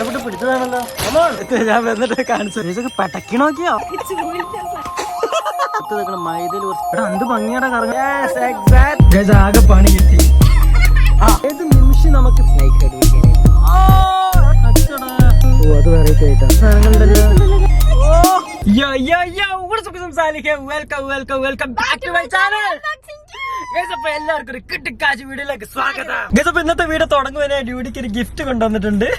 കഷ്ടപ്പെട്ട് പിടിച്ചതാണല്ലോ. ഞാൻ വന്നിട്ട് കാണിച്ചു ഇതൊക്കെ പെട്ടക്കി നോക്കിയോ മൈദയിൽ എന്ത് ഭംഗിയാടാ കറങ്ങാൻ. ആകെ പണി കിട്ടി. ഏത് നിമിഷം നമുക്ക് അത് വെറൈറ്റി ആയിട്ടാ സാധനങ്ങളുണ്ടല്ലോ. എല്ലാവർക്കും ഒരു കിട്ടിക്കാശ് വീഡിയോയിലേക്ക് സ്വാഗതം. ഇന്നത്തെ വീഡിയോ തുടങ്ങുവാൻ ഡ്യൂട്ടിക്ക് ഒരു ഗിഫ്റ്റ് കൊണ്ടുവന്നിട്ടുണ്ട്.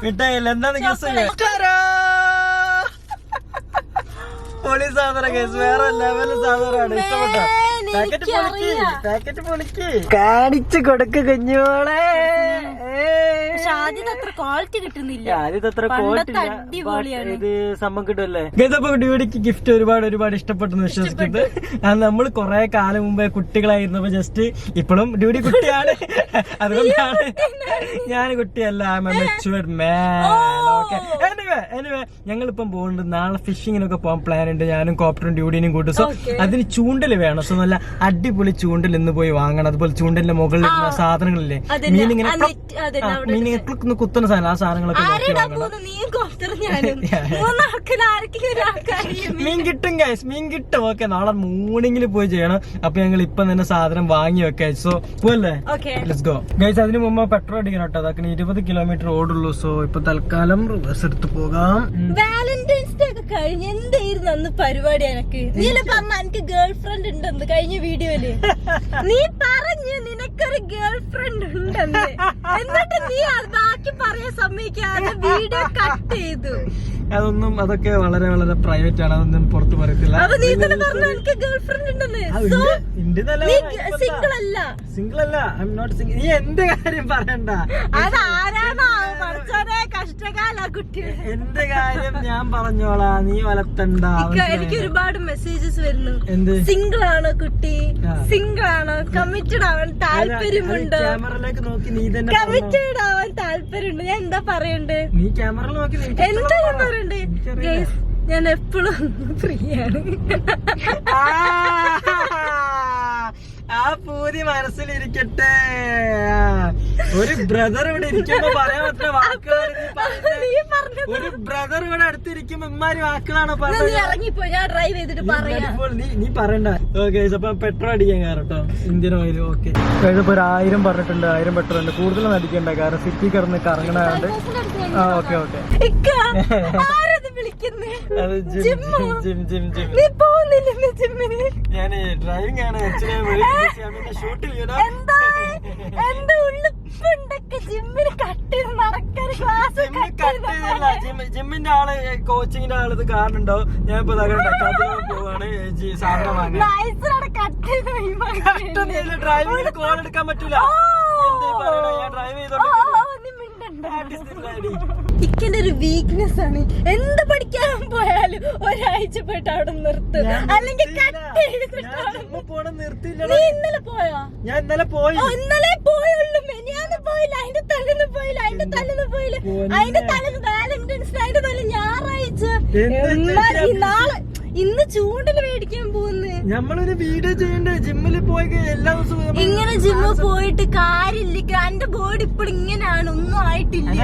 മിഠായില്ല, എന്താന്ന് ഗസ് പൊളി സാധനം കേസ്, വേറെ ലെവല് സാധനമാണ്. ഇഷ്ടപ്പെട്ടോ? പാക്കറ്റ് പൊളിക്ക് കാണിച്ചു കൊടുക്ക് കുഞ്ഞോളെ. ആദ്യത്തെ ക്വാളിറ്റി കിട്ടുന്നില്ല, ഇത് സംഭവം കിട്ടുമല്ലേ. ഡ്യൂഡിക്ക് ഗിഫ്റ്റ് ഒരുപാട് ഇഷ്ടപ്പെട്ടെന്ന് വിശ്വസിക്കുന്നത്. നമ്മൾ കുറെ കാലം മുമ്പേ കുട്ടികളായിരുന്നപ്പോ ജസ്റ്റ് ഇപ്പോഴും ഡ്യൂഡി കുട്ടിയാണ്, അതുകൊണ്ടാണ് ഞാൻ കുട്ടിയല്ല. എനിവേ ഞങ്ങളിപ്പം പോകുന്നുണ്ട്. നാളെ ഫിഷിങ്ങിനൊക്കെ പോകാൻ പ്ലാൻ ഉണ്ട്. ഞാനും കോപ്റ്ററും ഡ്യൂഡിനും കൂട്ടും. സോ അതിന് ചൂണ്ടല് വേണം. സോ നല്ല അടിപൊളി ചൂണ്ടൽ ഇന്ന് പോയി വാങ്ങണം. അതുപോലെ ചൂണ്ടലിന്റെ മുകളിൽ സാധനങ്ങളില്ലേ, മീനിങ്ങനെ കുത്തുന്ന സാധനം, ആ സാധനങ്ങളൊക്കെ മീൻ കിട്ടും ഗൈസ്, മീൻ കിട്ടും. ഓക്കെ, നാളെ മോർണിംഗിൽ പോയി ചെയ്യണം. അപ്പൊ ഞങ്ങൾ ഇപ്പൊ തന്നെ സാധനം വാങ്ങി വെക്കാം. സോ പോവല്ലേ, ലെറ്റ്സ് ഗോ ഗൈസ്. അതിന് മുമ്പ് പെട്രോൾ അടിക്കണം കേട്ടോ. അതൊക്കെ 20 കിലോമീറ്റർ ഓടുള്ളൂ. സോ ഇപ്പൊ തൽക്കാലം റിവേഴ്സ് എടുത്ത് പോകാം. വാലന്റൈൻസ് ഡേ ഒക്കെ കഴിഞ്ഞ് എന്തായിരുന്നു അന്ന് പരിപാടി? എനക്ക് നീ പറഞ്ഞ എനിക്ക് ഗേൾ ഫ്രണ്ട് ഉണ്ടെന്ന് കഴിഞ്ഞ വീഡിയോയില് നീ പറഞ്ഞു നിനക്കൊരു ഗേൾ ഫ്രണ്ട് ഉണ്ടെന്ന്. എന്നിട്ട് നീ ബാക്കി പറയാൻ സമ്മതിക്കാതെ വീഡിയോ കട്ട് ചെയ്തു. അതൊക്കെ വളരെ വളരെ പ്രൈവറ്റ് ആണ്, അതൊന്നും പുറത്ത് പറയത്തില്ല. നീ തന്നെ പറഞ്ഞു എനിക്ക് ഗേൾ ഫ്രണ്ട് ഉണ്ടെന്ന്. സിംഗിൾ അല്ല, സിംഗിൾ അല്ല, ഐ എം നോട്ട് സിംഗിൾ. നീ എന്റെ കാര്യം പറയണ്ട. അതാരാണോ പഠിച്ചോനെ കഷ്ടകാല കുട്ടി. എന്റെ കാര്യം ഞാൻ പറഞ്ഞോളാ, നീ വലത്തണ്ട. എനിക്ക് ഒരുപാട് മെസ്സേജസ് വരുന്നു. സിംഗിൾ ആണോ കുട്ടി, സിംഗിൾ ആണോ, കമ്മിറ്റഡ് ആവാൻ താല്പര്യമുണ്ടോ? ക്യാമറയിലേക്ക് നോക്കി നീ തന്നെ കമ്മിറ്റഡ് ആവാൻ താല്പര്യമുണ്ട്. ഞാൻ എന്താ പറയണ്ടേ? നീ ക്യാമറയിൽ നോക്കി എന്താ ഞാൻ പറയണ്ടേ? ഞാൻ എപ്പോഴും ഫ്രീ ആണ്. ആ പൂതി മനസ്സിലിരിക്കട്ടെ. ഒരു ബ്രദർ ഇവിടെ ഇരിക്കുമ്പോ പറയാൻ പറ്റുന്ന വാക്കുകളാണ് ഒരു ബ്രദർ ഇവിടെ അടുത്തിരിക്കുമ്പോ ഇമ്മാരി വാക്കുകളാണോ പറഞ്ഞത്? ഞാൻ ഡ്രൈവ് ചെയ്തിട്ട് പറയാം. നീ പറയണ്ട. ഓക്കെ, അപ്പൊ പെട്രോൾ അടിക്കാൻ കേട്ടോ, ഇന്ത്യൻ ഓയിൽ. ഓക്കെ, ഇപ്പൊ 1000 പറഞ്ഞിട്ടുണ്ട്. 1000 പെട്രോൾ ഉണ്ട്. കൂടുതലൊന്നും അടിക്കണ്ട, കാരണം സിറ്റി കിടന്ന് കറങ്ങണാണ്ട്. Okay okay. ഞാന് ഡ്രൈവിംഗ് ആണ്. ജിമ്മിന്റെ ആള്, കോച്ചിങ്ങിന്റെ ആള് ഇത് കാണുന്നുണ്ടോ? ഞാൻ ഇപ്പൊ പോവാണ് സാധനം വാങ്ങാൻ. ഡ്രൈവിംഗിൽ കോൾ എടുക്കാൻ പറ്റൂല. ഞാൻ ഡ്രൈവ് ചെയ്തോണ്ട് ഇക്കന്റെ ഒരു വീക്ക്നെസ് ആണ്. എന്ത് പഠിക്കാൻ പോയാലും ഒരാഴ്ച പോയിട്ട് അവിടെ നിർത്തും, അല്ലെങ്കിൽ നീ ഇന്നലെ പോയോ? ഞാൻ ഇന്നലെ പോയി. ഇന്നലെ പോയുള്ളൂ, മെനിയാന്ന് പോയില്ല, അതിന്റെ തലേന്ന് പോയില്ല, അതിന്റെ തലേന്ന് പോയില്ല, അതിന്റെ തലേന്ന് വാലന്റൈൻസ് ഡേ, അതിന്റെ തലേന്ന് ഞായറാഴ്ച. നാളെ ഇന്ന് ചൂണ്ടല് മേടിക്കാൻ പോകുന്നു. നമ്മളൊരു വീഡിയോ ചെയ്യണ്ടേ? ജിമ്മിൽ പോയി എല്ലാ ദിവസവും ഇങ്ങനെ ജിമ്മിൽ പോയിട്ട് കാര്യമില്ല. എന്റെ ബോഡി ഇപ്പോൾ ഇങ്ങനെയാണ്, ഒന്നും ആയിട്ടില്ല.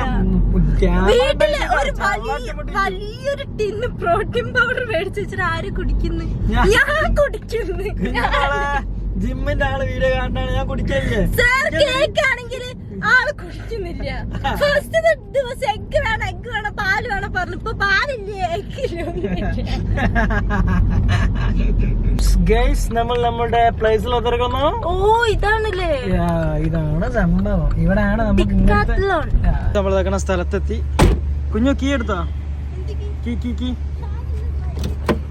വീട്ടില് ഒരു വലിയൊരു ടിന്ന് പ്രോട്ടീൻ പൗഡർ മേടിച്ച് വെച്ചിട്ട് ആര് കുടിക്കുന്നു? ഞാൻ കുടിക്കുന്നു. ജിമ്മിന്റെ ആള് വീഡിയോ കാണാണ്, ഞാൻ കുടിക്കല്ലേ. കേക്കാണെങ്കിൽ ആള് കുടിക്കുന്നില്ല. ഫസ്റ്റ് ദിവസം എഗ് വേണം പാല് വേണം പറഞ്ഞു. ഇപ്പൊ പാലില്ലേ, ഗൈസ് നമ്മൾ നമ്മുടെ പ്ലേസിൽ ഒത്തിറക്കുന്നു. ഓ ഇതാണല്ലേ, ഇതാണ് സംഭവം. ഇവിടെയാണ് നമുക്ക് നമ്മൾ നിൽക്കുന്ന സ്ഥലത്തെത്തി. കുഞ്ഞു കീ എടുത്തോ? കീ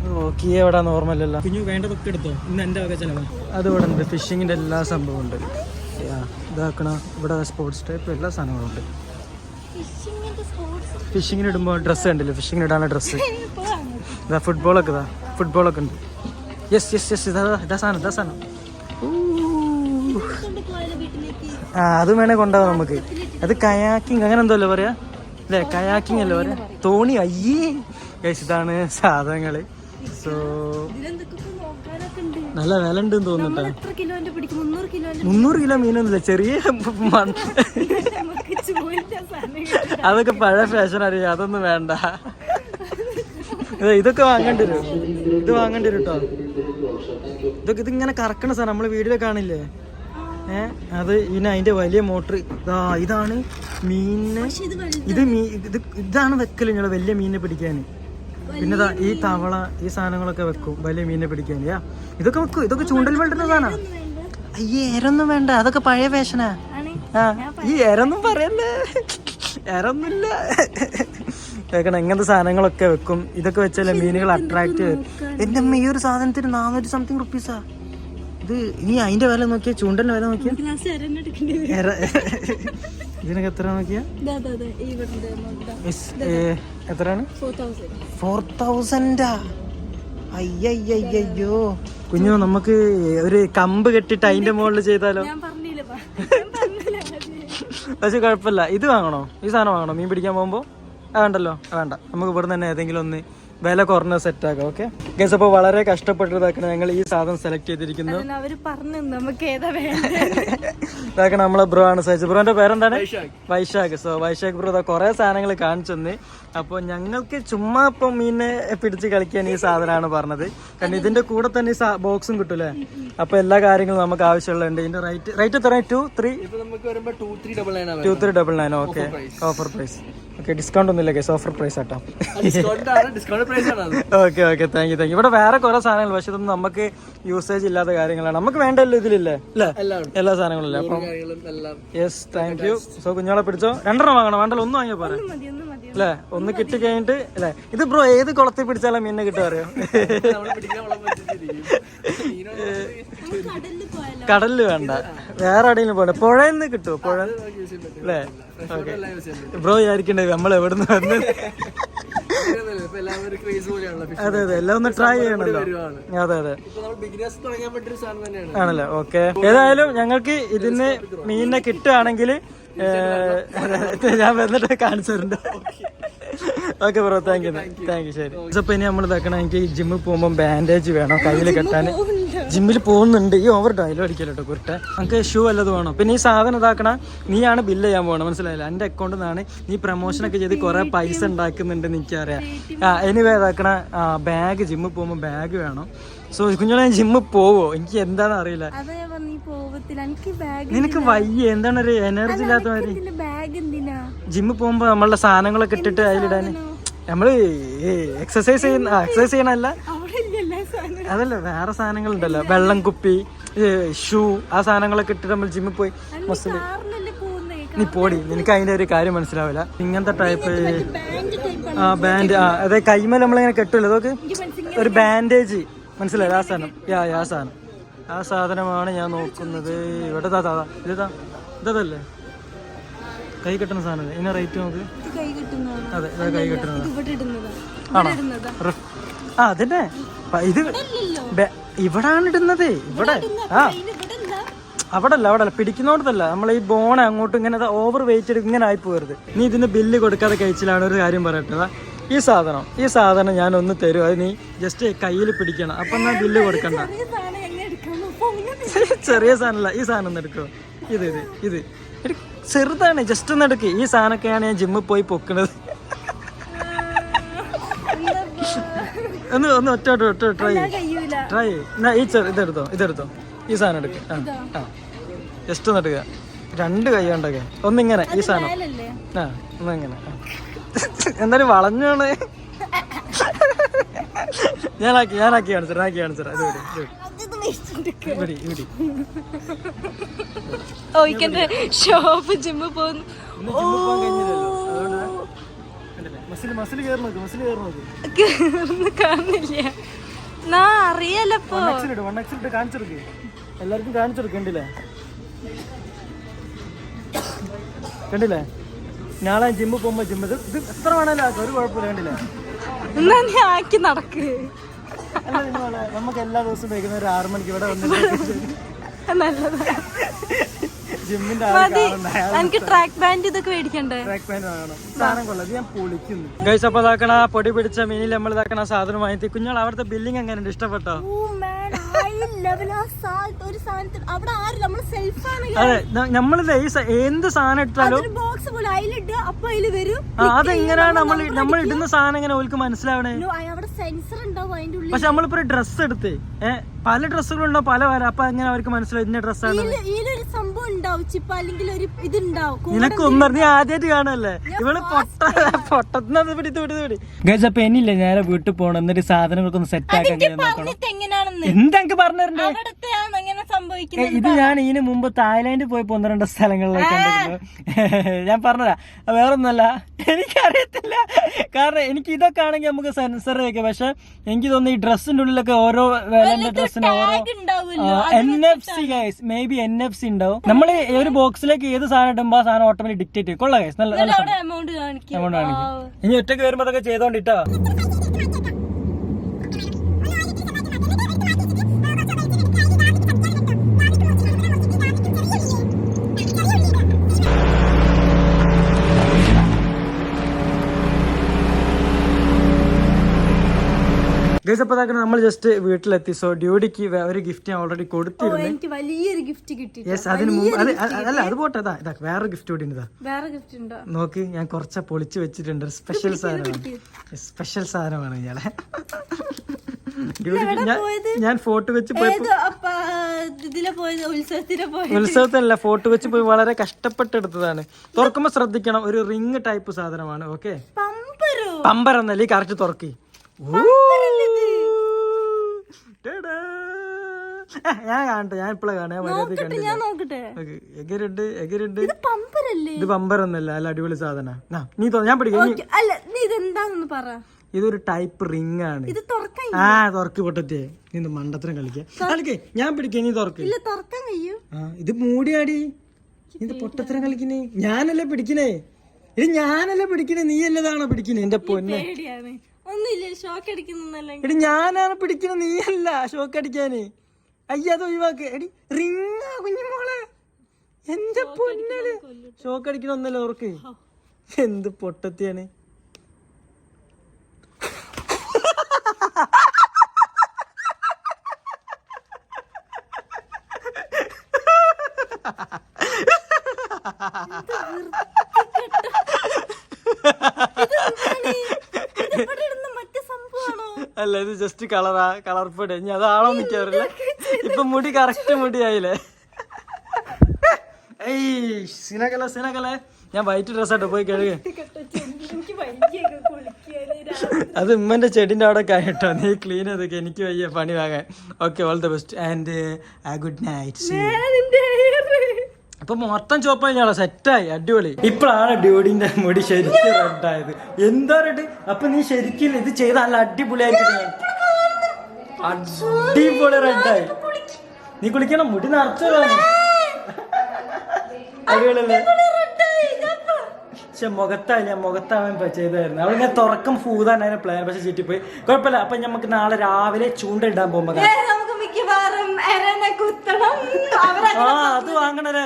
ഓ, കീ എവിടാന്ന് ഓർമ്മയില്ലല്ലോ. കുഞ്ഞു വേണ്ടതൊക്കെ എടുത്തോ, ഇന്ന് എന്റെ വക ചെലവാ. അത് ഇവിടെ ഉണ്ട്, ഫിഷിങ്ങിന്റെ എല്ലാ സംഭവം ഉണ്ട്. ഇതാക്കണ ഇവിടെ സ്പോർട്സ് ടൈപ്പ് എല്ലാ സാധനങ്ങളും ഉണ്ട്. ഫിഷിങ്ങിന് ഇടുമ്പോൾ ഡ്രസ്സ് കണ്ടില്ലേ, ഫിഷിങ്ങിന് ഇടാനുള്ള ഡ്രസ്സ്. ഇതാ ഫുട്ബോളൊക്കെ ഉണ്ട്. യെസ് ഇതാ സാധനം. അതും വേണേ കൊണ്ടുപോകാം നമുക്ക്. അത് കയാക്കിങ് അങ്ങനെ എന്തോ അല്ലേ പറയാ, അല്ലേ? കയാക്കിങ് അല്ലേ പറയാ, തോണി. അയ്യേ ഗൈസ്, ഇതാണ് സാധനങ്ങള്. സോ നല്ല വില ഉണ്ടെന്ന് തോന്നുന്നുട്ടോ. 300 കിലോ മീനൊന്നുമില്ല, ചെറിയ അതൊക്കെ പഴയ ഫാഷൻ അറിയാം, അതൊന്നും വേണ്ട. ഇതൊക്കെ വാങ്ങേണ്ടി വരും, ഇത് വാങ്ങേണ്ടി വരും കേട്ടോ. ഇതിങ്ങനെ കറക്കണ സാധനം നമ്മള് വീഡിയോ കാണില്ലേ? അത് ഇതിന് അതിന്റെ വലിയ മോട്ടർ ഇതാണ് മീനിന്. ഇതാണ് വെക്കല് ഞങ്ങള് വലിയ മീനിനെ പിടിക്കാന്. പിന്നെ ഈ തവള ഈ സാധനങ്ങളൊക്കെ വെക്കും വലിയ മീനിനെ പിടിക്കാൻ. ഇതൊക്കെ വെക്കും, ഇതൊക്കെ ചൂണ്ടൽ വേണ്ടുന്ന സാധനം. അയ്യേ എരൊന്നും വേണ്ട, അതൊക്കെ പഴയ ഫാഷനാ. ഈ എരൊന്നും പറയല്ലേ, എരൊന്നുമില്ല. കേൾക്കണം, ഇങ്ങനത്തെ സാധനങ്ങളൊക്കെ വെക്കും. ഇതൊക്കെ വെച്ചാലേ മീനുകൾ അട്രാക്ട് ചെയ്യും. എൻ്റെ അമ്മ ഈ ഒരു സാധനത്തിന് 400 സംതിങ് റുപ്പീസാ. ഇത് ഇനി അതിന്റെ വില നോക്കിയാ, ചൂണ്ടലിന്റെ വില നോക്കിയാ, ഇതിനൊക്കെ എത്ര നോക്കിയാ എത്രയാണ്? 4000. അയ്യോ കുഞ്ഞു, നമുക്ക് ഒരു കമ്പ് കെട്ടിട്ട് അതിന്റെ മുകളിൽ ചെയ്താലോ? പക്ഷെ കുഴപ്പമില്ല. ഇത് വാങ്ങണോ? ഈ സാധനം വാങ്ങണോ മീൻ പിടിക്കാൻ പോകുമ്പോ? വേണ്ടല്ലോ, വേണ്ട. നമുക്ക് ഇവിടെ തന്നെ ഏതെങ്കിലും ഒന്ന് വില കുറഞ്ഞ സെറ്റ് ആക്കാം. ഓക്കെ ഗൈസ്, അപ്പോൾ വളരെ കഷ്ടപ്പെട്ടിട്ടാക്കണം ഞങ്ങൾ ഈ സാധനം സെലക്ട് ചെയ്തിരിക്കുന്നു. ഇതാക്കണം നമ്മളെ ബ്രോ ആണ് സഹിച്ചത്. ബ്രോന്റെ പേരെന്താണ്? വൈശാഖ്. സോ വൈശാഖ് ബ്രോ കുറെ സാധനങ്ങൾ കാണിച്ചു തന്നെ. അപ്പോൾ ഞങ്ങൾക്ക് ചുമ്മാ ഇപ്പം മീനെ പിടിച്ച് കളിക്കാൻ ഈ സാധനമാണ് പറഞ്ഞത്. കാരണം ഇതിന്റെ കൂടെ തന്നെ ഈ ബോക്സും കിട്ടൂലേ. അപ്പൊ എല്ലാ കാര്യങ്ങളും നമുക്ക് ആവശ്യമുള്ളതുണ്ട്. ഇതിന്റെ റേറ്റ് എത്ര? 2399. Okay, offer price. Okay, discount ഒന്നുമില്ല ഗൈസ്, ഓഫർ പ്രൈസ് ആട്ടോ. Okay okay, thank you. ഇവിടെ വേറെ കുറെ സാധനങ്ങൾ, പക്ഷെ ഇതൊന്നും നമുക്ക് യൂസേജ് ഇല്ലാത്ത കാര്യങ്ങളാണ്. നമുക്ക് വേണ്ടല്ലോ ഇതിലില്ലേ അല്ലേ? എല്ലാ സാധനങ്ങളും ഇല്ലേ? അപ്പം യെസ്, താങ്ക് യു. സോ കുഞ്ഞോളെ പിടിച്ചോ. 2 വാങ്ങണം, വേണ്ടല്ലോ, 1 വാങ്ങിയാ പോരാ അല്ലേ? 1 കിട്ടി കഴിഞ്ഞിട്ട് അല്ലേ? ഇത് ബ്രോ ഏത് കുളത്തിൽ പിടിച്ചാലും മീനെ കിട്ടും അറിയോ? കടലില് വേണ്ട, വേറെ എവിടെയെങ്കിലും പോകണ്ട, പുഴയിൽ കിട്ടുമോ? പുഴ അല്ലേ? ഓക്കെ ബ്രോ വിചാരിക്കണ്ടേ നമ്മൾ എവിടുന്ന് വന്ന്. അതെ അതെ, എല്ലാം ഒന്ന് ട്രൈ ചെയ്യണല്ലോ. അതെ അതെ ആണല്ലോ. ഓക്കെ, ഏതായാലും ഞങ്ങൾക്ക് ഇതിന് മീനിനെ കിട്ടുകയാണെങ്കിൽ ഞാൻ വന്നിട്ട് കാണിച്ചു തരുന്നുണ്ട്. Okay bro, thank you. ശരി. അപ്പൊ ഇനി നമ്മൾ ഇതാക്കണം, എനിക്ക് ജിമ്മിൽ പോകുമ്പോൾ ബാൻഡേജ് വേണം കയ്യിൽ കെട്ടാൻ. ജിമ്മിൽ പോകുന്നുണ്ട്. ഈ ഓവർ ഡയലോ അടിക്കല്ലോ കേട്ടോ കുരുട്ടെ. നമുക്ക് ഷൂ വല്ലതും വേണം. പിന്നെ ഈ സാധനം ഇതാക്കണം, നീയാണ് ബില്ല് ചെയ്യാൻ പോകണം, മനസ്സിലായില്ല? എൻ്റെ അക്കൗണ്ടിൽ നിന്നാണ്. നീ പ്രമോഷനൊക്കെ ചെയ്ത് കുറെ പൈസ ഉണ്ടാക്കുന്നുണ്ടെന്ന് എനിക്കറിയാം. എനിവേ ഇതാക്കണ ബാഗ്, ജിമ്മിൽ പോകുമ്പോൾ ബാഗ് വേണം. സോ കുഞ്ഞോളെ ജിമ്മിൽ പോവോ? എനിക്ക് എന്താണെന്ന് അറിയില്ല. നിനക്ക് വയ്യ, എന്താണ് ഒരു എനർജി ഇല്ലാത്ത മാതിരി? ജിമ്മിൽ പോകുമ്പോ നമ്മളുടെ സാധനങ്ങളൊക്കെ ഇട്ടിട്ട് അതിലിടാന് നമ്മള് എക്സസൈസ് ചെയ്യണല്ല, അതല്ല വേറെ സാധനങ്ങൾ ഉണ്ടല്ലോ, വെള്ളം കുപ്പി, ഷൂ, ആ സാധനങ്ങളൊക്കെ ഇട്ടിട്ട് നമ്മൾ ജിമ്മിൽ പോയി മസിൽ. നീ പോടി, നിനക്ക് അതിന്റെ ഒരു കാര്യം മനസ്സിലാവില്ല. ഇങ്ങനത്തെ ടൈപ്പ് ബാൻഡ്, അതായത് കൈമേൽ നമ്മളിങ്ങനെ കെട്ടില്ല, അതൊക്കെ ഒരു ബാൻഡേജ്, മനസ്സിലായി? ആ സാധനം, ആ സാധനമാണ് ഞാൻ നോക്കുന്നത്. ഇവിടെ ഇതല്ലേ കൈ കെട്ടുന്ന സാധനം. ഇതിന്റെ റേറ്റ് നോക്ക്. അതെ, കൈ കെട്ടുന്നത് ആണോ? അതിന്റെ ഇത് ഇവിടാണ് ഇടുന്നത്. ഇവിടെ അവിടെ അല്ല പിടിക്കുന്നോടത്തല്ല, നമ്മൾ ഈ ബോണ അങ്ങോട്ടും ഇങ്ങനെ ഓവർ വെയിറ്റ് എടുക്കും, ഇങ്ങനെ ആയി പോകരുത്. നീ ഇതിന് ബില്ല് കൊടുക്കാതെ കഴിച്ചിലാണ്. ഒരു കാര്യം പറയട്ടെ, ഈ സാധനം ഞാൻ ഒന്ന് തരും, അത് നീ ജസ്റ്റ് കയ്യിൽ പിടിക്കണം. അപ്പൊ എന്നാ ബില്ല് കൊടുക്കണ്ട. ചെറിയ സാധനമല്ല, ഈ സാധനം ഒന്ന് എടുക്കോ. ഇത് ചെറുതാണ്, ജസ്റ്റ് ഒന്ന് എടുക്ക്. ഈ സാധനമൊക്കെയാണ് ഞാൻ ജിമ്മിൽ പോയി പൊക്കണത്. ഒന്ന് ഒറ്റ ട്രൈ എന്നാ ഈ ഇതെടുത്തോ. ഈ സാധനം എടുക്കുക. ജസ്റ്റ് ഒന്ന് എടുക്കുക. 2 കൈ കൊണ്ടൊക്കെ ഒന്നിങ്ങനെ. ഈ സാധനം ഒന്നിങ്ങനെ. എന്തായാലും വളഞ്ഞാണ്. ഞാനാക്കി കാണിച്ചത്. ഷോപ്പ് ജിമ്മിൽ പോകുന്നു. കാണില്ല, അറിയാലപ്പോ. എല്ലാവർക്കും കാണിച്ചെടുക്കണ്ടില്ലേ? കണ്ടില്ലേ? നാളെ ജിമ്മിൽ പോകുമ്പോ ഇത് എത്ര വേണമല്ലോ ആക്കാം, ഒരു കുഴപ്പമില്ല. കണ്ടില്ലേ? എന്നാ നീ ആക്കി നടക്ക്. നമുക്ക് എല്ലാ ദിവസവും വൈകുന്നേരം 6 മണിക്ക് ഇവിടെ വന്നിട്ട് ജിമ്മിന്റെ എനിക്ക് ട്രാക്ക് ബാൻഡ് ഇതൊക്കെ മേടിക്കണ്ടേ? ട്രാക്ക് ബാൻഡ് വേണം. സാധനം കൊള്ളാം, ഞാൻ പൊളിക്കുന്നു. ഗൈസ്, അപ്പൊ ഇതാക്കണ പൊടി പിടിച്ച മീനിൽ നമ്മൾ ഇതാക്കണ സാധനം വാങ്ങി. കുഞ്ഞോൾ അവിടുത്തെ ബില്ലിങ് എങ്ങനെയുണ്ട്? ഇഷ്ടപ്പെട്ടോ? ലെവൽ ഒരു സാധനത്തിൽ അവിടെ ആരും നമ്മള് സെൽഫാണ്. അതെ, നമ്മളിത് എന്ത് സാധനം ഇട്ടാലും ബോക്സ് പോലെ അതിലിട്ട് അപ്പൊ അതില് വരും. അതെങ്ങനെയാണ് നമ്മൾ ഇടുന്ന സാധനം എങ്ങനെ ഓൾക്ക് മനസ്സിലാവണേ? അവിടെ സെൻസർ ഉണ്ടാവും അതിന്റെ ഉള്ളിൽ. പക്ഷെ നമ്മളിപ്പോ ഡ്രസ്സ് എടുത്ത് പല ഡ്രസ്സുകളുണ്ടോ പല അപ്പൊ എങ്ങനെ അവർക്ക് മനസ്സിലാവും ഇതിന്റെ ഡ്രസ്സാണ്? ഇതിലൊരു സംഭവം ഉണ്ടാവും, ചിപ്പ അല്ലെങ്കിൽ ഒരു ഇതുണ്ടാവും. നിനക്കൊന്നും നീ ആദ്യമായിട്ട് കാണല്ലേ ഇവള് പൊട്ടത്തിനത് പിടി. ഗൈസ്, അപ്പൊ എന്നില്ല നേരെ വീട്ടിൽ പോകണം, എന്നിട്ട് സാധനങ്ങളൊക്കെ ഒന്ന് സെറ്റ് ആക്കാൻ എന്താ പറഞ്ഞിട്ടുണ്ട്? ഇത് ഞാൻ ഇതിന് മുമ്പ് തായ്ലാൻഡിൽ പോയി 1-2 സ്ഥലങ്ങളിലേക്ക് കണ്ടിരുന്നു. ഞാൻ പറഞ്ഞതാ, വേറൊന്നല്ല, എനിക്കറിയത്തില്ല. കാരണം എനിക്ക് ഇതൊക്കെ ആണെങ്കിൽ നമുക്ക് സെൻസർ വെക്കാം. പക്ഷെ എനിക്ക് തോന്നുന്നു ഈ ഡ്രസ്സിന്റെ ഉള്ളിലൊക്കെ ഓരോ വേലന്റെ ഡ്രസ്സിന് ഓരോ NFC guys, may be NFC ഉണ്ടാവും. നമ്മള് ഒരു ബോക്സിലേക്ക് ഏത് സാധനം ഇടുമ്പോ ആ സാധനം ഓട്ടോമാറ്റിക് ഡിക്റ്റേറ്റ് ചെയ്യും. കൊള്ളാം ഗൈസ്, നല്ല എമൗണ്ട് കാണിക്കും. ഇനി ഒറ്റയ്ക്ക് വരുമ്പോ അതൊക്കെ ചെയ്തോണ്ടിട്ടോ. നമ്മൾ ജസ്റ്റ് വീട്ടിലെത്തി. സോ ഡ്യൂഡിക്ക് ഒരു ഗിഫ്റ്റ് ഞാൻ ഓൾറെഡി കൊടുത്തിരുന്നു. എനിക്ക് വലിയൊരു ഗിഫ്റ്റ് കിട്ടി. അതിന് മുമ്പ് അല്ല അത് പോട്ടെ, ഇതാ വേറെ ഗിഫ്റ്റ് കൂടി ഉണ്ടോ? നോക്ക്, ഞാൻ കുറച്ച് പൊളിച്ച് വെച്ചിട്ടുണ്ട്. സ്പെഷ്യൽ സാധനമാണ് ഇയാളെ. ഞാൻ ഫോട്ടോ വെച്ച് ഉത്സവത്തിനല്ല, ഫോട്ടോ വെച്ച് പോയി വളരെ കഷ്ടപ്പെട്ടെടുത്തതാണ്. തുറക്കുമ്പോ ശ്രദ്ധിക്കണം, ഒരു റിങ് ടൈപ്പ് സാധനമാണ്. ഓക്കെ, പമ്പർ എന്നല്ലേ കറക്റ്റ് തുറക്കി. ഞാൻ കാണട്ടെ, ഞാൻ ഇപ്പഴാ കാണാൻ എഗരുണ്ട്. ഇത് പമ്പർ ഒന്നല്ല, അല്ല അടിപൊളി സാധന. നീ ഞാൻ പിടിക്കാം. ഇതൊരു ടൈപ്പ് റിംഗ് ആണ്. തുറക്ക് പൊട്ടത്തെ, നീ മണ്ടത്തരം കളിക്കേ. ഞാൻ പിടിക്കാം, നീ തുറക്ക്. ഇത് മൂടിയാടി, ഇത് പൊട്ടത്തരം കളിക്കുന്നേ. ഞാനല്ലേ പിടിക്കണേ, ഇത് ഞാനല്ലേ പിടിക്കണേ, നീ അല്ലതാണോ പിടിക്കണേ? എന്റെ പൊന്നെ, എടി ഞാനാണ് പിടിക്കണ, നീയല്ല ഷോക്ക് അടിക്കാന്. അയ്യ, അത് ഒഴിവാക്ക്. എടി റിങ്ങാ കുഞ്ഞുമോളെ, എന്റെ പൊന്നല്. ഷോക്ക് അടിക്കണ ഒന്നല്ല ഓർക്ക്. എന്ത് പൊട്ടത്തിയാണ്. അല്ല, ഇത് ജസ്റ്റ് കളർ പൊടി. ഇനി അതാണോ നിക്കാറില്ല. ഇപ്പൊ മുടി കറക്റ്റ് മുടിയായില്ലേ. സിനകല ഞാൻ വൈറ്റ് ഡ്രസ്സായിട്ട് പോയി കഴുകി. അത് ഉമ്മന്റെ ചെടിന്റെ അവിടെ കേട്ടോ, നീ ക്ലീൻ ചെയ്തൊക്കെ. എനിക്ക് വയ്യ പണി വാങ്ങാൻ. Okay, all the best and good night. അപ്പൊ മൊത്തം ചോപ്പ് കഴിഞ്ഞാളോ, സെറ്റായി, അടിപൊളി. ഇപ്പോഴാണ് ഡ്യൂഡിന്റെ മുടി ശരിക്കും റെഡായത്. എന്താ റെഡ്? അപ്പൊ നീ ശരിക്കും ഇത് ചെയ്ത നല്ല അടിപൊളിയായിട്ട്, അടിപൊളി റെഡായി. നീ കുളിക്കണം, മുടി നിറച്ചതാണ്. അടിപൊളിയല്ലേ? പക്ഷെ മുഖത്താവാൻ ചെയ്തായിരുന്നു. അവിടെ ഞാൻ തുറക്കം ഫൂതാൻ അതിന്റെ പ്ലാൻ, പക്ഷെ ചീറ്റിപ്പോയി. കുഴപ്പമില്ല. അപ്പൊ നമുക്ക് നാളെ രാവിലെ ചൂണ്ട ഇടാൻ പോകുമ്പോ അത് വാങ്ങണേ.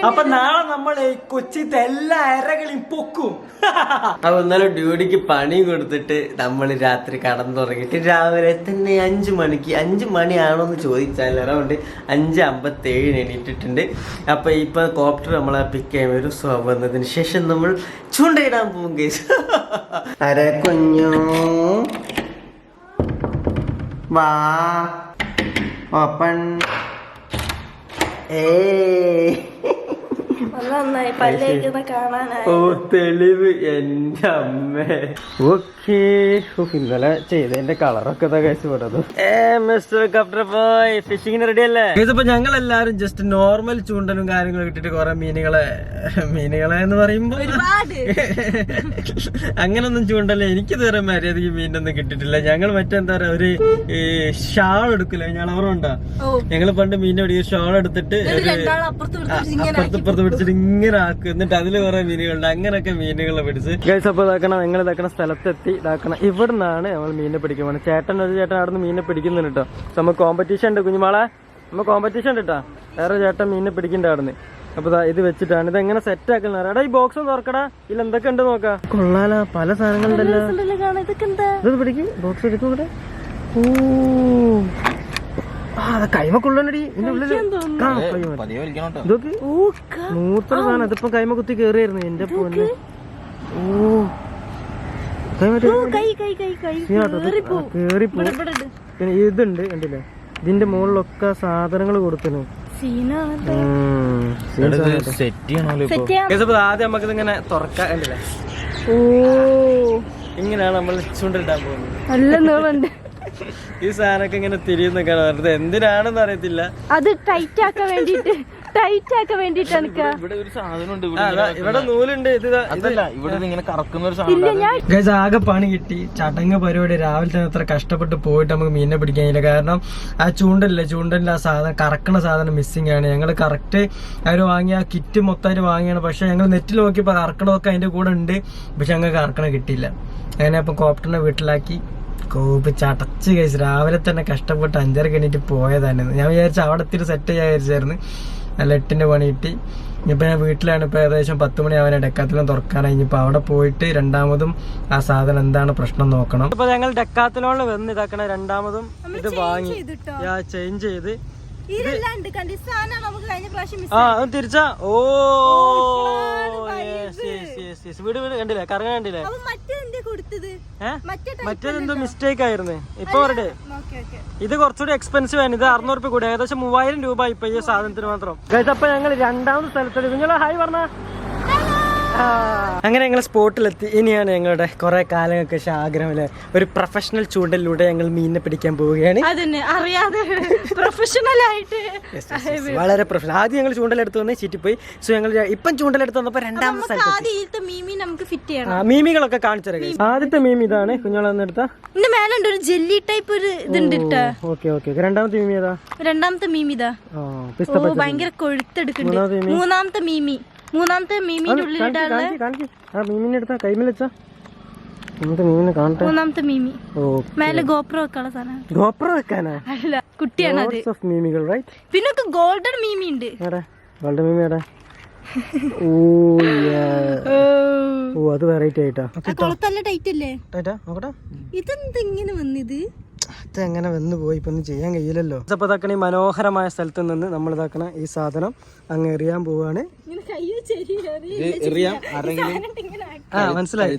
അപ്പൊ നാളെ നമ്മൾ കൊച്ചിത്തെ എല്ലാ അരകളെയും പൊക്കും. അപ്പൊ ഇന്നലെ ഡ്യൂട്ടിക്ക് പണി കൊടുത്തിട്ട് നമ്മൾ രാത്രി കടന്നുറങ്ങിയിട്ട് രാവിലെ തന്നെ 5 മണിയാണോന്ന് ചോദിച്ചാൽ അറൗണ്ട് 5:57 എണീറ്റിട്ടുണ്ട്. അപ്പൊ ഇപ്പൊ കോപ്റ്റർ നമ്മളെ പിക്ക് ചെയ്യാൻ വരും. സോ വന്നതിന് ശേഷം നമ്മൾ ചൂണ്ടയിടാൻ പോകും ഗൈസ്. അരെ കുഞ്ഞു വാ, ഓപ്പൺ. ഓ തെളിവ്, എന്റെ അമ്മേ. ഓക്കേ, ഇന്നലെ ചെയ്തതിന്റെ കളറൊക്കെ ഫിഷിങ്ങിന് റെഡി അല്ലേ? ഇതിപ്പോ ഞങ്ങൾ എല്ലാരും ജസ്റ്റ് നോർമൽ ചൂണ്ടനും കാര്യങ്ങളും ഇട്ടിട്ട് കുറെ മീനുകളെ എന്ന് പറയുമ്പോ അങ്ങനൊന്നും ചൂണ്ടല്ലേ. എനിക്കിതുവരെ മര്യാദക്ക് മീനൊന്നും കിട്ടിയിട്ടില്ല. ഞങ്ങൾ മറ്റെന്താ പറയാ, ഒരു ഷാൾ എടുക്കില്ല, ഞങ്ങൾ ഓർമ്മ. ഞങ്ങള് പണ്ട് മീനിന്റെ ഒരു ഷാൾ എടുത്തിട്ട് അപ്പുറത്ത് പിടിച്ചിട്ട് ഇങ്ങനെ ആക്കും. എന്നിട്ട് അതില് കുറെ മീനുകളുണ്ട്. അങ്ങനെയൊക്കെ മീനുകളെ പിടിച്ച് ഗൈസ്. അപ്പൊ ഇതാക്കണം, ഞങ്ങൾ ഇതാക്കണ സ്ഥലത്തെത്തി. ഇതാക്കണം, ഇവിടെ നിന്നാണ് നമ്മൾ മീനെ പിടിക്കാൻ പോകുന്നത്. ഒരു ചേട്ടൻ അവിടെ നിന്ന് മീനെ പിടിക്കുന്നുണ്ട് കേട്ടോ. നമുക്ക് കോമ്പറ്റീഷൻ ഉണ്ട് കുഞ്ഞുമാളെ, നമുക്ക് കോമ്പറ്റീഷൻ ഉണ്ട് കേട്ടോ. വേറെ ചേട്ടൻ മീനെ പിടിക്കണ്ട അവിടെ നിന്ന്. അപ്പൊ ഇത് വെച്ചിട്ടാണ് ഇത് എങ്ങനെ സെറ്റ് ആക്കുന്ന. എടാ ഈ ബോക്സ് ഒന്ന് തുറക്കടാ, ഇതിൽ എന്തൊക്കെ ഉണ്ട് നോക്കാം. കൊള്ളാലോ, പല സാധനങ്ങളുണ്ടല്ലോ. ഇത് പിടിക്ക്, ബോക്സ് എടുക്കൂടെ. ഓ കൈമക്കുള്ളടി ഇതിന്റെ ഉള്ളില് ഇതൊക്കെ നൂത്തന സാധനം. ഇതിപ്പം കൈമ കുത്തി കേറിയായിരുന്നു എന്റെ പോലെ. ഓ കേറിപ്പോ. പിന്നെ ഇതുണ്ട് കണ്ടില്ലേ, ഇതിന്റെ മുകളിലൊക്കെ സാധനങ്ങൾ കൊടുക്കുന്നു. ആദ്യം നമുക്ക് ഇതിങ്ങനെ തുറക്കാൻ കണ്ടില്ലേ. ഓ ഇങ്ങനെയാണ് നമ്മൾ ചൂണ്ടിട്ടാൻ പോകുന്നത്. ഈ സാധനമൊക്കെ ഇങ്ങനെ തിരിയുന്നൊക്കെയാണ് വെറുതെ, എന്തിനാണെന്ന് അറിയത്തില്ല. അത് ടൈറ്റ് ആക്കാൻ വേണ്ടിട്ടാണ്. ഇവിടെ നൂലുണ്ട്. ഇത് ആകെ പണി കിട്ടി. ചടങ്ങ് പരിപാടി രാവിലെ തന്നെ അത്ര കഷ്ടപ്പെട്ട് പോയിട്ട് നമുക്ക് മീനിനെ പിടിക്കാനില്ല. കാരണം ആ ചൂണ്ടലിന്റെ ആ സാധനം, കറക്കണ സാധനം മിസ്സിംഗ് ആണ്. ഞങ്ങള് കറക്റ്റ് അവര് വാങ്ങിയ ആ കിറ്റ് മൊത്തമായിട്ട് വാങ്ങിയാണ്. പക്ഷെ ഞങ്ങൾ നെറ്റിൽ നോക്കിയപ്പോ കറക്കണമൊക്കെ അതിന്റെ കൂടെ ഉണ്ട്. പക്ഷെ ഞങ്ങൾക്ക് കറക്കണ കിട്ടിയില്ല. അങ്ങനെ അപ്പൊ കോപ്റ്ററിനെ വീട്ടിലാക്കി ചടച്ച് കഴിച്ചു. രാവിലെ തന്നെ കഷ്ടപ്പെട്ട് 5:30 എണീറ്റ് പോയതാണ്. ഞാൻ വിചാരിച്ചു അവിടെ എത്തിയിട്ട് സെറ്റ് ചെയ്യാൻ വിചാരിച്ചായിരുന്നു. നല്ല 8-ന്റെ പണി കിട്ടി. ഇനിയിപ്പോൾ ഞാൻ വീട്ടിലാണ്. ഇപ്പോൾ ഏകദേശം 10 മണിയാവാൻ ഡെക്കാത്തലോൺ തുറക്കാനായി. ഇനിയിപ്പോൾ അവിടെ പോയിട്ട് രണ്ടാമതും ആ സാധനം എന്താണ് പ്രശ്നം നോക്കണം. ഇപ്പൊ ഞങ്ങൾ ഡെക്കാത്തലോണിൽ വന്ന് ഇതാക്കണ രണ്ടാമതും ഇത് വാങ്ങി ചേഞ്ച് ചെയ്ത് തിരിച്ചാ. ഓ വീട് കണ്ടില്ലേ, കറങ്ങാൻ കണ്ടില്ലേ. മറ്റേതെന്തോ മിസ്റ്റേക്ക് ആയിരുന്നു. ഇപ്പൊ അവരുടെ ഇത് കുറച്ചുകൂടി എക്സ്പെൻസീവ് ആണ്. ഇത് 600 രൂപ കൂടി, ഏകദേശം 3000 രൂപ ഇപ്പൊ ഈ സാധനത്തിന് മാത്രം. അപ്പൊ ഞങ്ങൾ രണ്ടാമത്തെ സ്ഥലത്തോട്ട് നിങ്ങൾ ഹായ് പറഞ്ഞ. അങ്ങനെ ഞങ്ങൾ സ്പോട്ടിലെത്തി. ഇനിയാണ് ഞങ്ങളുടെ കുറെ കാലങ്ങൾക്ക് ശേഷം ആഗ്രഹം അല്ലെ, ഒരു പ്രൊഫഷണൽ ചൂണ്ടലിലൂടെ ഞങ്ങൾ മീനിനെ പിടിക്കാൻ പോവുകയാണ്. വളരെ പ്രൊഫഷണൽ. ആദ്യം ഞങ്ങൾ ചൂണ്ടലെടുത്ത് വന്ന് ചീറ്റിപ്പോയി. സോ ഞങ്ങൾ ഇപ്പം ചൂണ്ടലെടുത്ത് വന്നപ്പോ രണ്ടാമത്തെ സ്ഥലത്ത് മീമികളൊക്കെ കാണിച്ചു തരാം. ആദ്യത്തെ മീമി ഇതാണ്. കുഞ്ഞോളെടുത്ത ഒരു ജെല്ലി ടൈപ്പ് ഒരു ഇതുണ്ട്. രണ്ടാമത്തെ മീമി ഏതാ? രണ്ടാമത്തെ മീമി ഇതാ ഭയങ്കര കൊഴുത്തെടുക്കുന്നുണ്ട്. മൂന്നാമത്തെ മീമിന്റെ ഉള്ളിലിടാനുള്ള മൂന്നാമത്തെ മീമി. മേലെ ഗോപ്രോ വെക്കാനുള്ള സാധനം. ഗോപ്രോ വെക്കാനാ? അല്ല, കുട്ടിയാണ് അത്. പിന്നെ ഗോൾഡൻ മീമി ഉണ്ട്. ഗോൾഡൻ മീമി ഓ അത് വെറൈറ്റി ആയിട്ടാ. കൊളത്തല്ല ടൈറ്റ് അല്ലേ? ഇതെന്താ ഇങ്ങനെ വന്നത്? എങ്ങനെ വന്നു പോയി, ഇപ്പൊ ഒന്നും ചെയ്യാൻ കഴിയില്ലല്ലോ. അപ്പൊ ഇതാക്കണ ഈ മനോഹരമായ സ്ഥലത്ത് നിന്ന് നമ്മൾ ഇതാക്കണ ഈ സാധനം അങ്ങ് എറിയാൻ പോവാണ്. മനസ്സിലായി.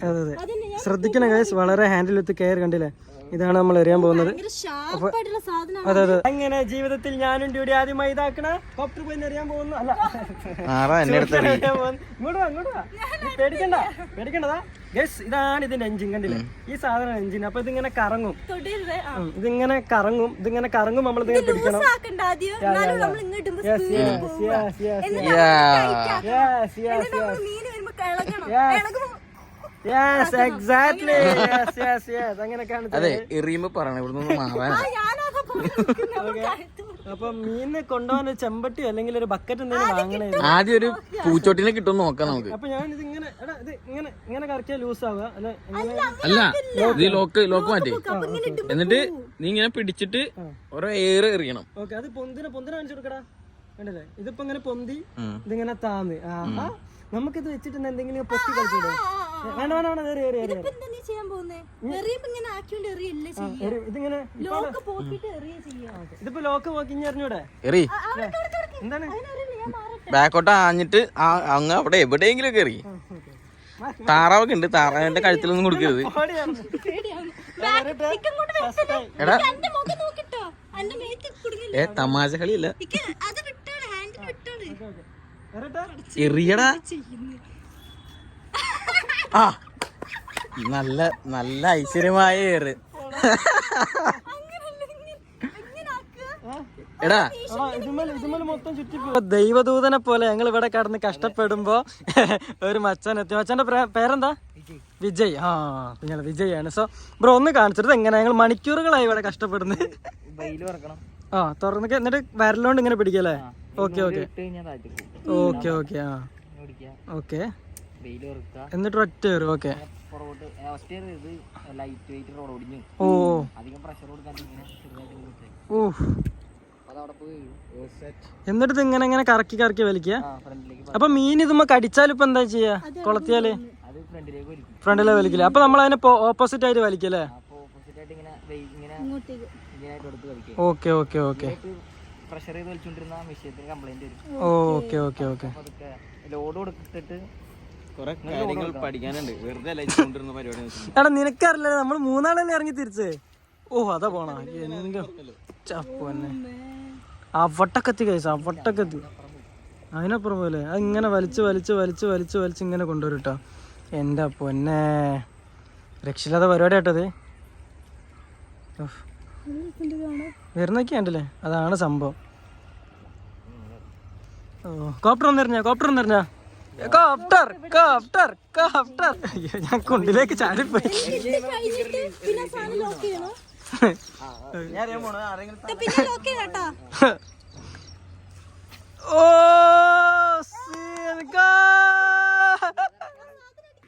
അതെ അതെ, ശ്രദ്ധിക്കണം ഗൈസ്. വളരെ ഹാൻഡിൽ വിത്ത് കെയർ. കണ്ടില്ലേ, ഇതാണ് നമ്മൾ എറിയാൻ പോകുന്നത്. അതെ അതെ. അങ്ങനെ ജീവിതത്തിൽ ഞാനും ഡ്യൂട്ടി ആദ്യമായി ഇതാക്കണ കോപ്റ്റർ പോയി എറിയാൻ പോകുന്നു. അല്ല, പേടിക്കണ്ടതാ ഗൈസ്. ഇതാണ് ഇതിന്റെ എഞ്ചിൻ. കണ്ടില്ലേ, ഈ സാധനം എഞ്ചിൻ. അപ്പൊ ഇതിങ്ങനെ കറങ്ങും, ഇതിങ്ങനെ കറങ്ങും. നമ്മൾ ഇതിങ്ങനെ പിടിക്കണം. അപ്പൊ മീന് കൊണ്ടുപോകാൻ ഒരു ചെമ്പട്ടിയോ അല്ലെങ്കിൽ ഒരു ബക്കറ്റ് എന്തെങ്കിലും വാങ്ങണേ. ആദ്യം ഒരു പൂച്ചോട്ടിനെ കിട്ടും നോക്കാം നമുക്ക്. അപ്പൊ ഞാൻ ഇത് ഇങ്ങനെ കറക്കിയാ ലൂസ് ആവുക. അല്ല, ഇത് ലോക്ക് മാറ്റി എന്നിട്ട് നീ ഇങ്ങനെ പിടിച്ചിട്ട് ഓരോ എയർ എറിയണം. ഓക്കെ, അത് പൊന്തിനെ കാണിച്ചു കൊടുക്കടാ. കണ്ടില്ലേ, ഇതിപ്പോ ഇങ്ങനെ പൊന്തി ഇതിങ്ങനെ താന്ന്. ആഹാ, നമുക്കിത് വെച്ചിട്ട് എന്തെങ്കിലും പൊക്കി കളിച്ചൂടെ? ഇതിപ്പോ ലോക്ക് പോക്കി അറിഞ്ഞൂടെ? എന്താണ് ബാക്കോട്ട് ആഞ്ഞിട്ട് അങ്ങ് അവിടെ എവിടെയെങ്കിലും ഒക്കെ എറി. താറാവൊക്കെ ഉണ്ട്, താറാവിന്റെ കഴുത്തിലൊന്നും കൊടുക്കരുത്. എടാ തമാശ കളിയല്ല, എറിയടാ. ആ നല്ല നല്ല ഐശ്വര്യമായ ഏറ്. എടാ ദൈവദൂതനെ പോലെ ഞങ്ങൾ ഇവിടെ കടന്ന് കഷ്ടപ്പെടുമ്പോ ഒരു മച്ചാൻ എത്തി. മച്ചാന്റെ പേരെന്താ? വിജയ്. ആ, നിങ്ങൾ വിജയാണ്. സോ ബ്രോ ഒന്ന് കാണിച്ചിട്ട് എങ്ങനെ ഞങ്ങൾ മണിക്കൂറുകളായി ഇവിടെ കഷ്ടപ്പെടുന്നത്. ആ തുറന്നൊക്കെ എന്നിട്ട് വരലോണ്ട് ഇങ്ങനെ പിടിക്കല്ലേ? Okay okay okay okay. ആ ഓക്കെ, എന്നിട്ട് ഒറ്റ കയറും. ഓക്കെ. ഓ എന്നിട്ട് ഇങ്ങനെ ഇങ്ങനെ കറക്കി കറക്കി വലിക്കുക. അപ്പൊ മീൻ ഇതുമ്പോ കടിച്ചാൽ ഇപ്പൊ എന്താ ചെയ്യാ? കൊളത്തിയാല് ഫ്രണ്ടിലെ വലിക്കില്ല. അപ്പൊ നമ്മൾ അതിനെ ഓപ്പോസിറ്റ് ആയിട്ട് വലിക്കല്ലേ? Okay okay okay okay okay okay. Load കൊടുത്തിട്ട് പഠിക്കാനുണ്ട്. വെറുതെ എടാ നിനക്കറിയില്ല, നമ്മൾ മൂന്നാളല്ലേ ഇറങ്ങി തിരിച്ച്. ഓ അതാ പോണ എന്റെ ചപ്പന്നെ. അവട്ടക്കത്തി കഴിച്ച അവട്ടക്കത്തി അതിനപ്പുറം പോലെ അത് ഇങ്ങനെ വലിച്ച് വലിച്ച് വലിച്ച് വലിച്ച് വലിച്ച് ഇങ്ങനെ കൊണ്ടുവരും കേട്ടോ. എൻ്റെ പൊന്നെ രക്ഷയില്ലാത്ത പരിപാടി കേട്ടത്. വരുന്നൊക്കെ ഉണ്ടല്ലേ, അതാണ് സംഭവം. ഓ കോപ്റ്റർ ഒന്നെറിഞ്ഞ കോപ്റ്റർ ഒന്നെറിഞ്ഞ കോപ്റ്റർ കോപ്റ്റർ കോപ്റ്റർ. അയ്യോ ഞാൻ കുണ്ടിലേക്ക് ചാടിപ്പോയി.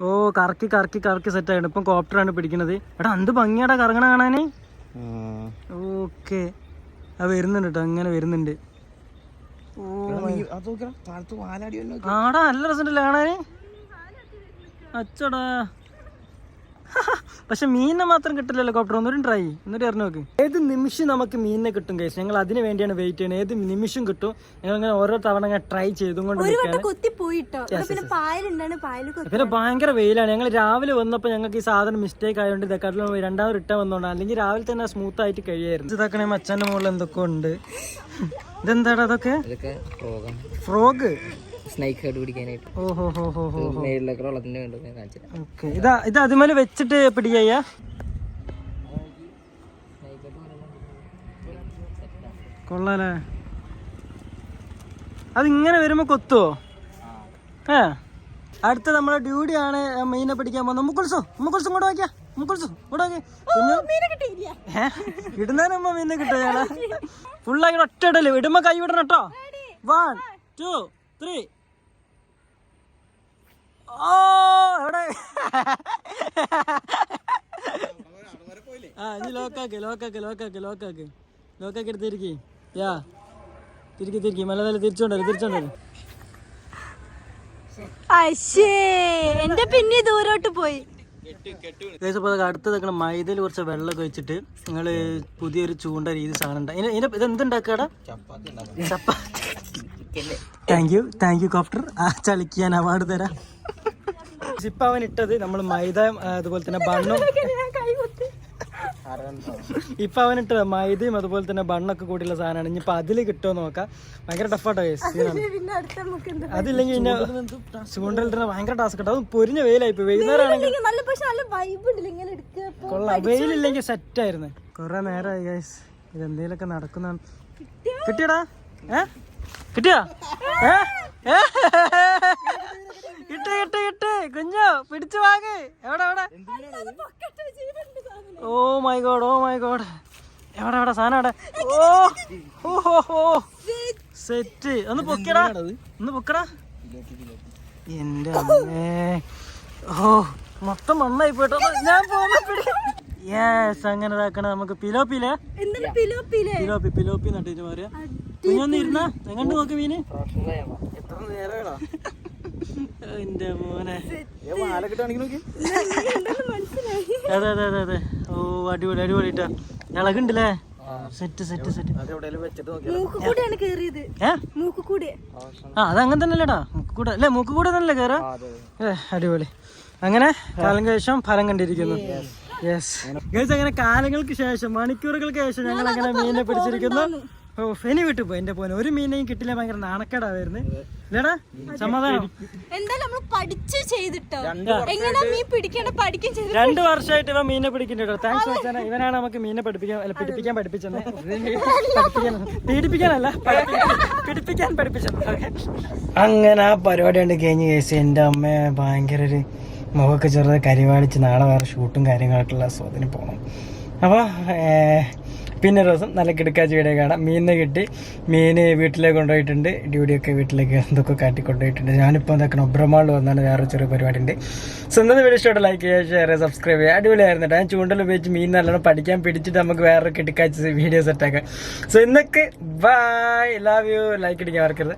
ഓ കറക്കി കറക്കി കറക്കി സെറ്റ് ആയിട്ട് ഇപ്പം കോപ്റ്ററാണ് പിടിക്കണത്. എടാ എന്ത് ഭംഗിയാടാ കറങ്ങണ കാണാന്. ഓക്കെ അത് വരുന്നുണ്ട് കേട്ടോ, അങ്ങനെ വരുന്നുണ്ട്. ആടാ നല്ല രസമുണ്ടല്ലേ കാണാന്. അച്ചടാ പക്ഷെ മീനിനെ മാത്രം കിട്ടില്ലല്ലോ കോപ്റ്റർ. ഒന്നുകൂടി ട്രൈ എന്നിട്ട് എറിഞ്ഞു നോക്ക്. ഏത് നിമിഷം നമുക്ക് മീനിനെ കിട്ടും കേസ്. ഞങ്ങൾ അതിന് വേണ്ടിയാണ് വെയിറ്റ് ചെയ്യുന്നത്. ഏത് നിമിഷം കിട്ടും. ഞങ്ങൾ അങ്ങനെ ഓരോ തവണ ട്രൈ ചെയ്തുകൊണ്ട് പിന്നെ ഭയങ്കര വെയിലാണ്. ഞങ്ങൾ രാവിലെ വന്നപ്പോൾ ഞങ്ങൾക്ക് ഈ സാധനം മിസ്റ്റേക്ക് ആയതുകൊണ്ട് ഇതൊക്കെ രണ്ടാമത് റിട്ടേൺ വന്നോണ്ട്, അല്ലെങ്കിൽ രാവിലെ തന്നെ സ്മൂത്ത് ആയിട്ട് കഴിയായിരുന്നു. ഇതാക്കണേ മച്ചാന്റെ മുകളിൽ എന്തൊക്കെ ഉണ്ട്. ഇതെന്താടാ അതൊക്കെ? ഫ്രോഗ് സ്നേക്ക് ഹെഡ് പിടിക്കാനായിട്ട്. ഇത് അതുമേലെ വെച്ചിട്ട് പിടിക്കുക. കൊള്ളാലേ. അതിങ്ങനെ വരുമ്പോ കൊത്തുവോ? അടുത്ത നമ്മളെ ഡ്യൂട്ടിയാണ് മീനെ പിടിക്കാൻ പോകുന്നത്. മുക്കുൾസോ മുക്കുൾസും കൂടെ വായിക്കാം. മുക്കുൾസും കൂടെ ഇടുന്നതിനുമ്പോ മീനെ കിട്ടും. ഞങ്ങള് ഫുള്ളാക്കി ഒറ്റ ഇടല്. ഇടുമ്പോ കൈ വിടണം കേട്ടോ. 1 2 3. ഓ എവിടെ ആ ഇനി ലോക്കാക്ക് ലോക്കാക്ക് ലോക്കാക്ക് ലോക്കാക്ക് ലോക്കാക്കി എടുത്തിരിക്കി. യാ തിരിക്കി തിരിക്കി മലതല തിരിച്ചോണ്ടല്ലോ തിരിച്ചോണ്ടല്ലോ. എന്റെ പിന്നെ ദൂരോട്ട് പോയി. അടുത്ത് നിൽക്കണ മൈദയിൽ കുറച്ച് വെള്ളമൊക്കെ വെച്ചിട്ട് നിങ്ങള് പുതിയൊരു ചൂണ്ട രീതി സാധനം ഉണ്ട്. ഇത് എന്തുണ്ടാക്കാടാ? Thank you copter. ആ ചളിക്ക് ഞാൻ അവാർഡ് തരാം. ഇപ്പൊ അവൻ ഇട്ടത് നമ്മൾ മൈദ അതുപോലെ തന്നെ ബണ്ണും. ഇപ്പൊ അവൻ ഇട്ടത് മൈദയും അതുപോലെ തന്നെ ബണ്ണൊക്കെ കൂടിയുള്ള സാധനമാണ്. ഇനിയിപ്പൊ അതില് കിട്ടുമോ നോക്കാം. ഭയങ്കര ടഫാട്ടോ അതില്ലെങ്കിൽ പിന്നെ ചൂണ്ടലിട്ടുന്ന ഭയങ്കര ടാസ്ക് കേട്ടോ. അത് പൊരിഞ്ഞ വെയിലായിപ്പോ. വൈകുന്നേരം ആണെങ്കിൽ കൊള്ളാം. വെയിലില്ലെങ്കിൽ സെറ്റ് ആയിരുന്നു. കൊറേ നേരമായി ഗൈസ് ഇതെന്തേലൊക്കെ നടക്കുന്നതാണ്. കിട്ടിയടാ? കിട്ടിയാ? കിട്ട് കിട്ട് കിട്ട് കുഞ്ഞോ പിടിച്ചു വാങ്ങ്. എവിടെ എവിടെ? Oh my god oh my god. എവിടെ എവിടെ സാധനം എവിടെ? Oh oh set. ഒന്ന് പൊക്കടാ ഒന്ന് പൊക്കടാ. എന്റെ അമ്മേ. ഓ മൊത്തം മണ്ണായി പോയിട്ടോ. ഞാൻ പോകുന്ന യെസ് അങ്ങനെ ഇതാക്കണ നമുക്ക് പിലോപ്പിയില്ലേ? പിലോപ്പി പിലോപ്പി നട്ടിട്ട് പറയാ. കുഞ്ഞൊന്ന് ഇരുന്നാ എങ്ങോട്ട് നോക്ക് മീന്. എന്റെ മോനെ. അതെ അതെ അതെ അതെ. ഓ അടിപൊളി അടിപൊളി ഇട്ടാ. ഇളകുണ്ടല്ലേ? Set set set. ആ അതങ്ങനെ തന്നെയല്ലേടാ. മൂക്കുകൂടെ അല്ലേ? മൂക്കുകൂടെ തന്നെയല്ലേ കേറാ? അടിപൊളി. അങ്ങനെ കാലം ശേഷം ഫലം കണ്ടിരിക്കുന്നു. യെസ് ഗൈസ് അങ്ങനെ കാലങ്ങൾക്ക് ശേഷം മണിക്കൂറുകൾക്ക് ശേഷം ഞങ്ങൾ അങ്ങനെ മീനിനെ പിടിച്ചിരിക്കുന്നു. ഓ ഫെനി വിട്ടു പോയി. എന്റെ പോലെ ഒരു മീനെയും കിട്ടില്ല. ഭയങ്കര നാണക്കേടായിരുന്നു. ഇല്ലടാ സമാധാനം. 2 വർഷമായിട്ട് ഇവ മീനെ പിടിക്കുന്നുണ്ടോ. താങ്ക്സ് വെച്ചാൽ ഇവനാണ് നമുക്ക് മീനെ പിടിപ്പിക്കാൻ പഠിപ്പിച്ചത്. പീഡിപ്പിക്കാനല്ല പിടിപ്പിക്കാൻ പഠിപ്പിച്ചത്. അങ്ങനെ ആ പരിപാടി കൊണ്ട് കഴിഞ്ഞ് കേസ് എന്റെ അമ്മ ഭയങ്കര ഒരു മുഖമൊക്കെ ചെറുത് കരിവാടിച്ച് നാളെ വേറെ ഷൂട്ടും കാര്യങ്ങളൊക്കെയുള്ള അതിന് പോകണം. അപ്പോൾ പിന്നെ ഒരു ദിവസം നല്ല കിടക്കാച്ച വീഡിയോ കാണാം. മീനിനെ കിട്ടി, മീൻ വീട്ടിലേക്ക് കൊണ്ടുപോയിട്ടുണ്ട്, ഡ്യൂഡിയൊക്കെ വീട്ടിലേക്ക് എന്തൊക്കെ കാട്ടി കൊണ്ടുപോയിട്ടുണ്ട്. ഞാനിപ്പോൾ എന്താക്കണം ഒബ്രമാളിൽ വന്നാണ് വേറെ ചെറിയ പരിപാടി ഉണ്ട്. സോ ഇന്നത്തെ വീഡിയോ ഇഷ്ടമായിട്ട് ലൈക്ക് ചെയ്യുക, ഷെയർ ചെയ്യുക, സബ്സ്ക്രൈബ് ചെയ്യുക. അടിപൊളിയായിരുന്നു കേട്ടോ. ഞാൻ ചൂണ്ടൽ ഉപയോഗിച്ച് മീൻ നല്ലോണം പഠിക്കാൻ പിടിച്ചിട്ട് നമുക്ക് വേറെ കിടക്കാച്ച വീഡിയോ സെറ്റാക്കാം. സോ ഇന്നൊക്കെ ബൈ, ലവ് യു, ലൈക്ക് അടിക്കാൻ മറക്കരുത്.